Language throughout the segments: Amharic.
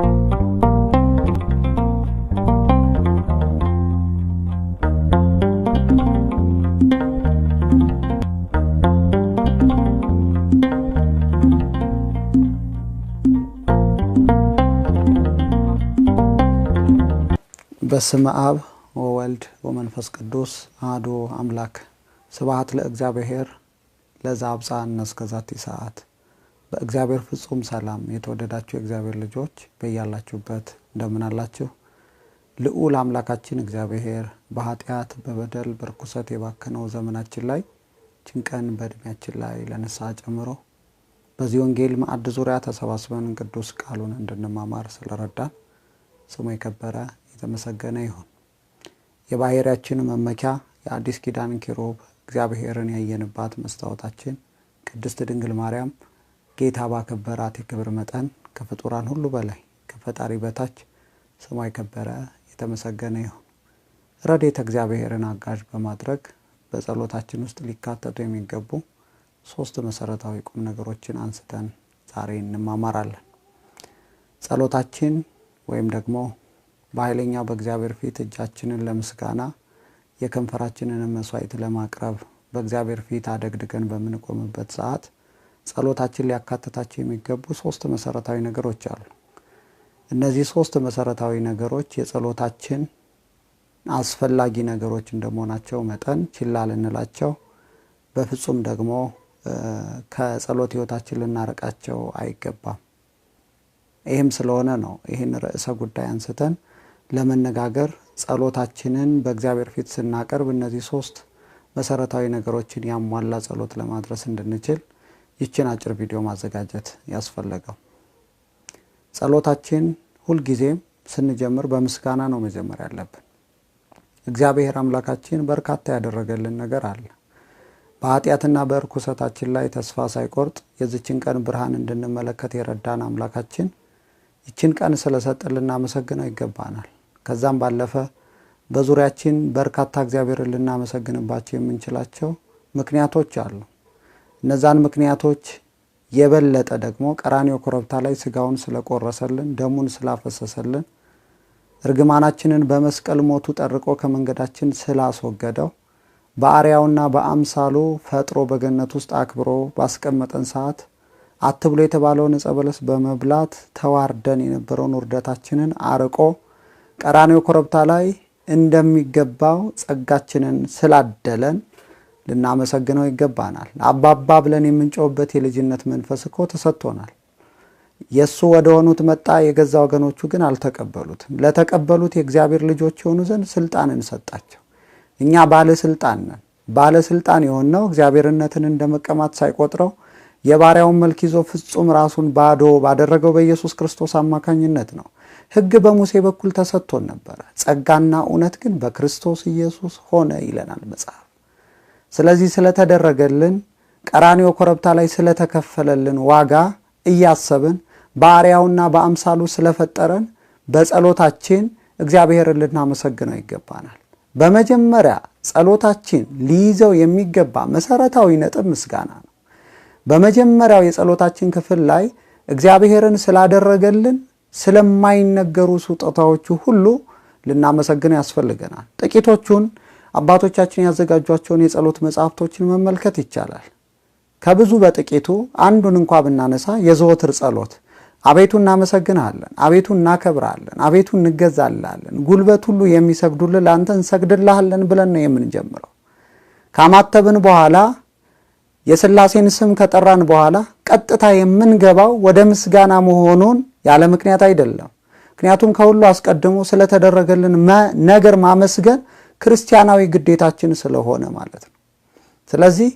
በስመ አብ ወወልድ ወመንፈስ ቅዱስ አሐዱ አምላክ ስብሐት ለእግዚአብሔር ለዘአብጽሐነ እስከዛቲ ሰዓት። በእግዚአብሔር ፍጹም ሰላም የተወደዳችሁ የእግዚአብሔር ልጆች በእያላችሁበት እንደምን አላችሁ? ልዑል አምላካችን እግዚአብሔር በኃጢአት በበደል በርኩሰት የባከነው ዘመናችን ላይ ጭንቀን በእድሜያችን ላይ ለንስሐ ጨምሮ በዚህ ወንጌል ማዕድ ዙሪያ ተሰባስበን ቅዱስ ቃሉን እንድንማማር ስለረዳን ስሙ የከበረ የተመሰገነ ይሁን። የባህሪያችን መመኪያ የአዲስ ኪዳን ኪሩብ እግዚአብሔርን ያየንባት መስታወታችን ቅድስት ድንግል ማርያም ጌታ ባከበራት የክብር መጠን ከፍጡራን ሁሉ በላይ ከፈጣሪ በታች ስሙ የከበረ የተመሰገነ ይሁን። ረድኤተ እግዚአብሔርን አጋዥ በማድረግ በጸሎታችን ውስጥ ሊካተቱ የሚገቡ 3 መሰረታዊ ቁም ነገሮችን አንስተን ዛሬ እንማማራለን። ጸሎታችን ወይም ደግሞ በኃይለኛው በእግዚአብሔር ፊት እጃችንን ለምስጋና የከንፈራችንን መስዋዕት ለማቅረብ በእግዚአብሔር ፊት አደግድገን በመንቆምበት ሰዓት ጸሎታችን ሊያካትታቸው የሚገቡ 3 መሰረታዊ ነገሮች አሉ። እነዚህ 3 መሰረታዊ ነገሮች የጸሎታችን አስፈላጊ ነገሮች እንደመሆናቸው መጠን ችላ ልንላቸው በፍጹም ደግሞ ከጸሎት ህይወታችን ልናርቃቸው አይገባም። ይህም ስለሆነ ነው ይህን ርዕሰ ጉዳይ አንስተን ለመነጋገር ጸሎታችንን በእግዚአብሔር ፊት ስናቀርብ እነዚህ 3 መሰረታዊ ነገሮችን ያሟላ ጸሎት ለማድረስ እንድንችል ይችን አጭር ቪዲዮ ማዘጋጀት ያስፈልጋል። ጸሎታችን ሁሉ ጊዜም ስንጀምር በምስጋና ነው መጀመር ያለብን። እግዚአብሔር አምላካችን በርካታ ያደረገልን ነገር አለ። በኃጢአትና በርኩሰታችን ላይ ተስፋ ሳይቆርጥ የዚችን ቀን ብርሃን እንድንመለከት የረዳን አምላካችን ይችን ቀን ስለሰጠልን እናመሰግነው ይገባናል። ከዛም ባለፈ በዙሪያችን በርካታ እግዚአብሔርን ልናመሰግንባቸው የምንችላቸው ምክንያቶች አሉ። እነዛን ምክንያቶች የበለጠ ደግሞ ቀራንዮ ኮረብታ ላይ ስጋውን ስለቆረሰልን ደሙን ስላፈሰሰልን እርግማናችንን በመስቀል ሞቱ ጠርቆ ከመንገዳችን ስላስወገደው በአርያውና በአምሳሉ ፈጥሮ በገነት ውስጥ አክብሮ ባስቀመጠን ሰዓት አትብሎ የተባለውን ዕፀ በለስ በመብላት ተዋርደን የነበረውን ውርደታችንን አርቆ ቀራንዮ ኮረብታ ላይ እንደሚገባው ጸጋችንን ስላደለን ልናመሰግነው ይገባናል። አባባ ብለን የምንጮህበት የልጅነት መንፈስ እኮ ተሰጥቶናል። የሱ ወደ ሆኑት መጣ፣ የገዛ ወገኖቹ ግን አልተቀበሉትም። ለተቀበሉት የእግዚአብሔር ልጆች የሆኑ ዘንድ ስልጣንን ሰጣቸው። እኛ ባለስልጣን ነን። ባለስልጣን የሆነው እግዚአብሔርነትን እንደመቀማት ሳይቆጥረው የባሪያውን መልክ ይዞ ፍጹም ራሱን ባዶ ባደረገው በኢየሱስ ክርስቶስ አማካኝነት ነው። ሕግ በሙሴ በኩል ተሰጥቶን ነበር፣ ጸጋና እውነት ግን በክርስቶስ ኢየሱስ ሆነ ይለናል መጽሐፍ። ስለዚህ ስለተደረገልን ቀራንዮ ኮረብታ ላይ ስለተከፈለልን ዋጋ እያሰብን በአርያውና በአምሳሉ ስለፈጠረን በጸሎታችን እግዚአብሔርን ልናመሰግነው ይገባናል። በመጀመሪያ ጸሎታችን ሊይዘው የሚገባ መሰረታዊ ነጥብ ምስጋና ነው። በመጀመሪያው የጸሎታችን ክፍል ላይ እግዚአብሔርን ስላደረገልን ስለማይነገሩ ስጦታዎቹ ሁሉ ልናመሰግነው ያስፈልገናል። ጥቂቶቹን አባቶቻችን ያዘጋጇቸውን የጸሎት መጻሕፍቶችን መመልከት ይቻላል። ከብዙ በጥቂቱ አንዱን እንኳን ብናነሳ የዘወትር ጸሎት አቤቱ እናመሰግናለን፣ አቤቱ እናከብራለን፣ አቤቱ እንገዛላለን፣ ጉልበት ሁሉ የሚሰግዱልህ ለአንተ እንሰግድልሃለን ብለን ነው የምንጀምረው። ካማተብን በኋላ የሥላሴን ስም ከጠራን በኋላ ቀጥታ የምንገባው ወደ ምስጋና መሆኑን ያለ ምክንያት አይደለም። ምክንያቱም ከሁሉ አስቀድሞ ስለተደረገልን ነገር ማመስገን ክርስቲያናዊ ግዴታችን ስለሆነ ማለት ነው። ስለዚህ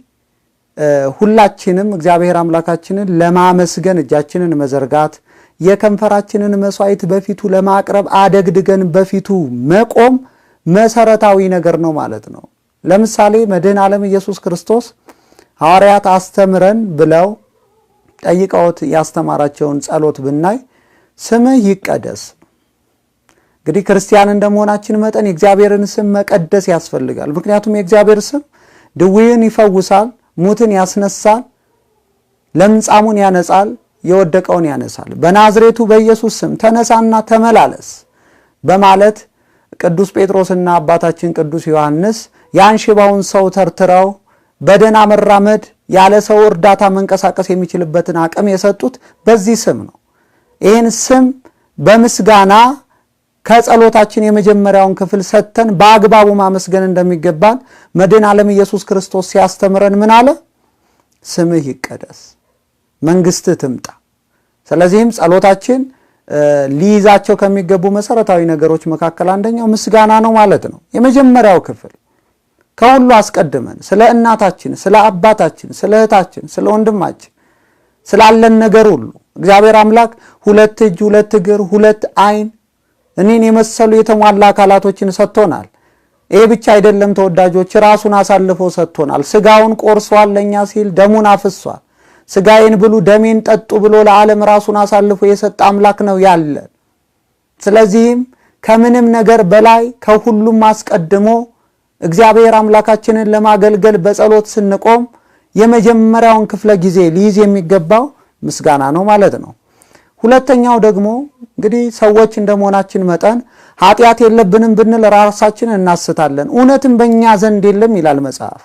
ሁላችንም እግዚአብሔር አምላካችንን ለማመስገን እጃችንን መዘርጋት፣ የከንፈራችንን መስዋዕት በፊቱ ለማቅረብ አደግድገን በፊቱ መቆም መሰረታዊ ነገር ነው ማለት ነው። ለምሳሌ መድኃኔ ዓለም ኢየሱስ ክርስቶስ ሐዋርያት አስተምረን ብለው ጠይቀውት ያስተማራቸውን ጸሎት ብናይ ስምህ ይቀደስ። እንግዲህ ክርስቲያን እንደመሆናችን መጠን የእግዚአብሔርን ስም መቀደስ ያስፈልጋል። ምክንያቱም የእግዚአብሔር ስም ድውይን ይፈውሳል፣ ሙትን ያስነሳል፣ ለምጻሙን ያነጻል፣ የወደቀውን ያነሳል። በናዝሬቱ በኢየሱስ ስም ተነሳና ተመላለስ በማለት ቅዱስ ጴጥሮስና አባታችን ቅዱስ ዮሐንስ ያን ሽባውን ሰው ተርትረው በደና መራመድ ያለ ሰው እርዳታ መንቀሳቀስ የሚችልበትን አቅም የሰጡት በዚህ ስም ነው። ይህን ስም በምስጋና ከጸሎታችን የመጀመሪያውን ክፍል ሰጥተን በአግባቡ ማመስገን እንደሚገባን መድኃኔ ዓለም ኢየሱስ ክርስቶስ ሲያስተምረን ምን አለ? ስምህ ይቀደስ፣ መንግስትህ ትምጣ። ስለዚህም ጸሎታችን ሊይዛቸው ከሚገቡ መሰረታዊ ነገሮች መካከል አንደኛው ምስጋና ነው ማለት ነው። የመጀመሪያው ክፍል ከሁሉ አስቀድመን ስለ እናታችን፣ ስለ አባታችን፣ ስለ እህታችን፣ ስለ ወንድማችን ስላለን ነገር ሁሉ እግዚአብሔር አምላክ 2 እጅ፣ 2 እግር፣ 2 ዓይን እኔን የመሰሉ የተሟላ አካላቶችን ሰጥቶናል። ይሄ ብቻ አይደለም ተወዳጆች፣ ራሱን አሳልፎ ሰጥቶናል። ስጋውን ቆርሷል ለኛ ሲል ደሙን አፍሷል። ስጋዬን ብሉ ደሜን ጠጡ ብሎ ለዓለም ራሱን አሳልፎ የሰጠ አምላክ ነው ያለ። ስለዚህም ከምንም ነገር በላይ ከሁሉም አስቀድሞ እግዚአብሔር አምላካችንን ለማገልገል በጸሎት ስንቆም የመጀመሪያውን ክፍለ ጊዜ ሊይዝ የሚገባው ምስጋና ነው ማለት ነው። ሁለተኛው ደግሞ እንግዲህ ሰዎች እንደመሆናችን መጠን ኃጢአት የለብንም ብንል ራሳችንን እናስታለን፣ እውነትም በእኛ ዘንድ የለም ይላል መጽሐፍ።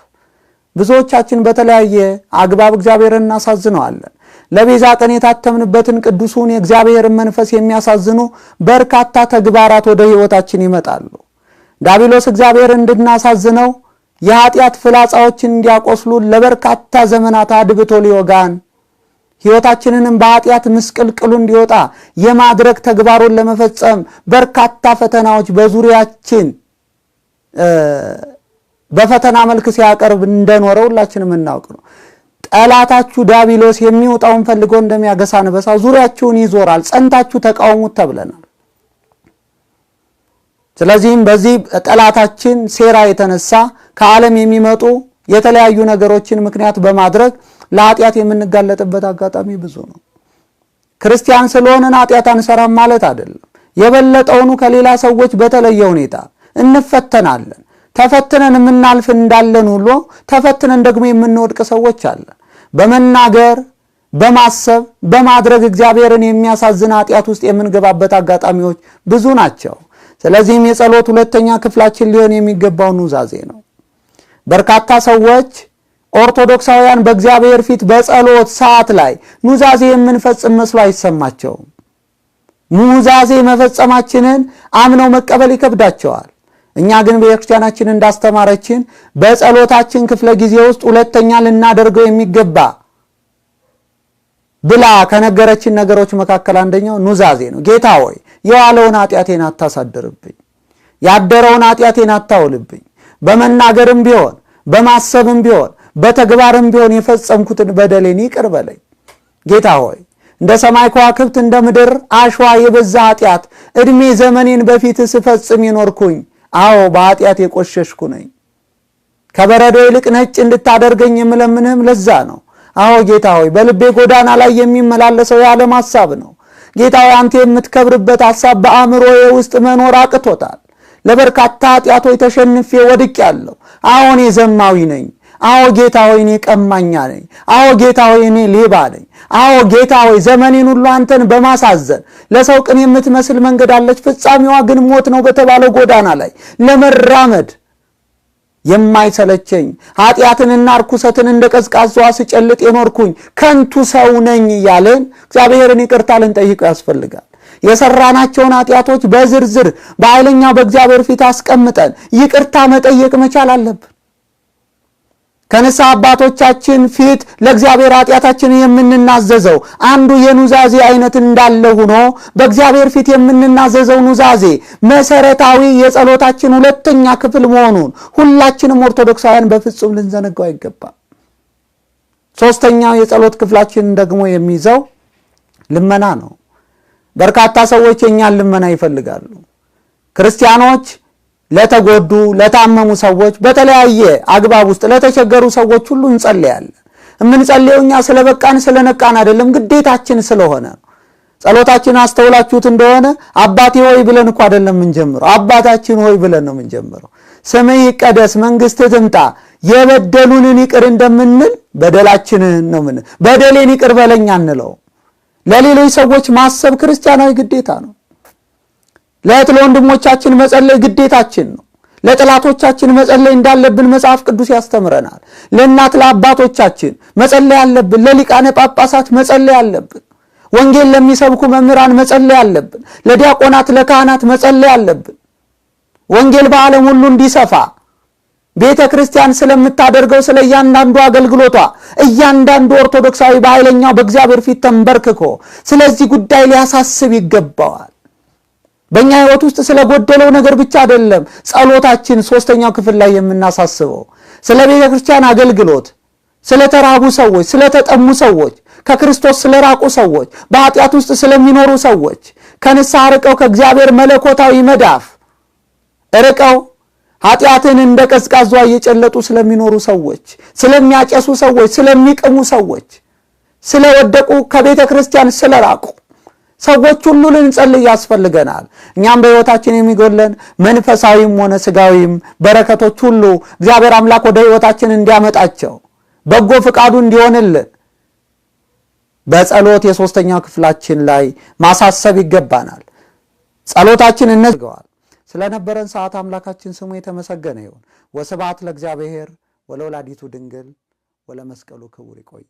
ብዙዎቻችን በተለያየ አግባብ እግዚአብሔርን እናሳዝነዋለን። ለቤዛ ቀን የታተምንበትን ቅዱሱን የእግዚአብሔርን መንፈስ የሚያሳዝኑ በርካታ ተግባራት ወደ ሕይወታችን ይመጣሉ። ዲያብሎስ እግዚአብሔርን እንድናሳዝነው የኃጢአት ፍላጻዎችን እንዲያቆስሉ ለበርካታ ዘመናት አድብቶ ሊወጋን ሕይወታችንንም በኃጢአት ምስቅልቅሉ እንዲወጣ የማድረግ ተግባሩን ለመፈጸም በርካታ ፈተናዎች በዙሪያችን በፈተና መልክ ሲያቀርብ እንደኖረ ሁላችንም እናውቅ ነው። ጠላታችሁ ዲያብሎስ የሚወጣውን ፈልጎ እንደሚያገሳ አንበሳ ዙሪያችሁን ይዞራል፣ ጸንታችሁ ተቃውሙት ተብለናል። ስለዚህም በዚህ ጠላታችን ሴራ የተነሳ ከዓለም የሚመጡ የተለያዩ ነገሮችን ምክንያት በማድረግ ለኃጢአት የምንጋለጥበት አጋጣሚ ብዙ ነው። ክርስቲያን ስለሆነን ኃጢአት አንሰራም ማለት አይደለም። የበለጠውኑ ከሌላ ሰዎች በተለየ ሁኔታ እንፈተናለን። ተፈትነን የምናልፍ እንዳለን ሁሉ ተፈትነን ደግሞ የምንወድቅ ሰዎች አለን። በመናገር በማሰብ በማድረግ እግዚአብሔርን የሚያሳዝን ኃጢአት ውስጥ የምንገባበት አጋጣሚዎች ብዙ ናቸው። ስለዚህም የጸሎት ሁለተኛ ክፍላችን ሊሆን የሚገባው ኑዛዜ ነው። በርካታ ሰዎች ኦርቶዶክሳውያን በእግዚአብሔር ፊት በጸሎት ሰዓት ላይ ኑዛዜ የምንፈጽም መስሎ አይሰማቸውም። ኑዛዜ መፈጸማችንን አምነው መቀበል ይከብዳቸዋል። እኛ ግን በክርስቲያናችን እንዳስተማረችን በጸሎታችን ክፍለ ጊዜ ውስጥ ሁለተኛ ልናደርገው የሚገባ ብላ ከነገረችን ነገሮች መካከል አንደኛው ኑዛዜ ነው። ጌታ ሆይ የዋለውን ኃጢአቴን አታሳድርብኝ፣ ያደረውን ኃጢአቴን አታውልብኝ። በመናገርም ቢሆን በማሰብም ቢሆን በተግባርም ቢሆን የፈጸምኩትን በደሌን ይቅር በለኝ። ጌታ ሆይ እንደ ሰማይ ከዋክብት እንደ ምድር አሸዋ የበዛ ኃጢአት እድሜ ዘመኔን በፊት ስፈጽም ይኖርኩኝ። አዎ በኃጢአት የቆሸሽኩ ነኝ። ከበረዶ ይልቅ ነጭ እንድታደርገኝ የምለምንህም ለዛ ነው። አዎ ጌታ ሆይ በልቤ ጎዳና ላይ የሚመላለሰው የዓለም ሐሳብ ነው። ጌታ ሆይ አንተ የምትከብርበት ሐሳብ በአእምሮዬ ውስጥ መኖር አቅቶታል። ለበርካታ ኃጢአቶች ተሸንፌ ወድቄአለሁ። አሁን ዘማዊ ነኝ። አዎ ጌታ ሆይ እኔ ቀማኛ ነኝ። አዎ ጌታ ሆይ እኔ ሌባ ነኝ። አዎ ጌታ ሆይ ዘመኔን ሁሉ አንተን በማሳዘን ለሰው ቅን የምትመስል መንገድ አለች፣ ፍጻሜዋ ግን ሞት ነው በተባለው ጎዳና ላይ ለመራመድ የማይሰለቸኝ ኃጢአትንና ርኩሰትን እንደ ቀዝቃዛዋ ስጨልጥ የኖርኩኝ ከንቱ ሰው ነኝ እያለን እግዚአብሔርን ይቅርታ ልንጠይቀው ያስፈልጋል። የሰራናቸውን ኃጢአቶች በዝርዝር በኃይለኛው በእግዚአብሔር ፊት አስቀምጠን ይቅርታ መጠየቅ መቻል አለብን። ከንስሐ አባቶቻችን ፊት ለእግዚአብሔር ኃጢአታችንን የምንናዘዘው አንዱ የኑዛዜ አይነት እንዳለ ሆኖ በእግዚአብሔር ፊት የምንናዘዘው ኑዛዜ መሰረታዊ የጸሎታችን ሁለተኛ ክፍል መሆኑን ሁላችንም ኦርቶዶክሳውያን በፍጹም ልንዘነጋው አይገባም። ሶስተኛው የጸሎት ክፍላችን ደግሞ የሚይዘው ልመና ነው። በርካታ ሰዎች የኛን ልመና ይፈልጋሉ። ክርስቲያኖች ለተጎዱ ለታመሙ ሰዎች በተለያየ አግባብ ውስጥ ለተቸገሩ ሰዎች ሁሉ እንጸልያለን። እምንጸልየው እኛ ስለበቃን ስለነቃን አይደለም፣ ግዴታችን ስለሆነ። ጸሎታችን አስተውላችሁት እንደሆነ አባቴ ሆይ ብለን እኮ አይደለም የምንጀምረው፣ አባታችን ሆይ ብለን ነው የምንጀምረው። ስምህ ይቀደስ፣ መንግስትህ ትምጣ፣ የበደሉንን ይቅር እንደምንል በደላችንን ነው ምን በደሌን ይቅር በለኝ አንለው። ለሌሎች ሰዎች ማሰብ ክርስቲያናዊ ግዴታ ነው። ለእህት ለወንድሞቻችን መጸለይ ግዴታችን ነው። ለጠላቶቻችን መጸለይ እንዳለብን መጽሐፍ ቅዱስ ያስተምረናል። ለእናት ለአባቶቻችን መጸለይ አለብን። ለሊቃነ ጳጳሳት መጸለይ አለብን። ወንጌል ለሚሰብኩ መምህራን መጸለይ አለብን። ለዲያቆናት ለካህናት መጸለይ አለብን። ወንጌል በዓለም ሁሉ እንዲሰፋ ቤተ ክርስቲያን ስለምታደርገው ስለ እያንዳንዱ አገልግሎቷ እያንዳንዱ ኦርቶዶክሳዊ በኃይለኛው በእግዚአብሔር ፊት ተንበርክኮ ስለዚህ ጉዳይ ሊያሳስብ ይገባዋል። በእኛ ሕይወት ውስጥ ስለጎደለው ነገር ብቻ አይደለም ጸሎታችን ሶስተኛው ክፍል ላይ የምናሳስበው ስለ ቤተ ክርስቲያን አገልግሎት፣ ስለ ተራቡ ሰዎች፣ ስለ ተጠሙ ሰዎች፣ ከክርስቶስ ስለራቁ ሰዎች፣ በኃጢአት ውስጥ ስለሚኖሩ ሰዎች፣ ከንስሐ ርቀው ከእግዚአብሔር መለኮታዊ መዳፍ ርቀው ኃጢአትን እንደ ቀዝቃዛ እየጨለጡ ስለሚኖሩ ሰዎች፣ ስለሚያጨሱ ሰዎች፣ ስለሚቅሙ ሰዎች፣ ስለወደቁ ከቤተ ክርስቲያን ስለራቁ ሰዎች ሁሉ ልንጸልይ ያስፈልገናል። እኛም በሕይወታችን የሚጎለን መንፈሳዊም ሆነ ስጋዊም በረከቶች ሁሉ እግዚአብሔር አምላክ ወደ ሕይወታችን እንዲያመጣቸው በጎ ፍቃዱ እንዲሆንልን በጸሎት የሶስተኛው ክፍላችን ላይ ማሳሰብ ይገባናል። ጸሎታችን እንዝገዋል። ስለነበረን ሰዓት አምላካችን ስሙ የተመሰገነ ይሁን። ወስብሐት ለእግዚአብሔር ወለወላዲቱ ድንግል ወለመስቀሉ ክቡር። ይቆየ።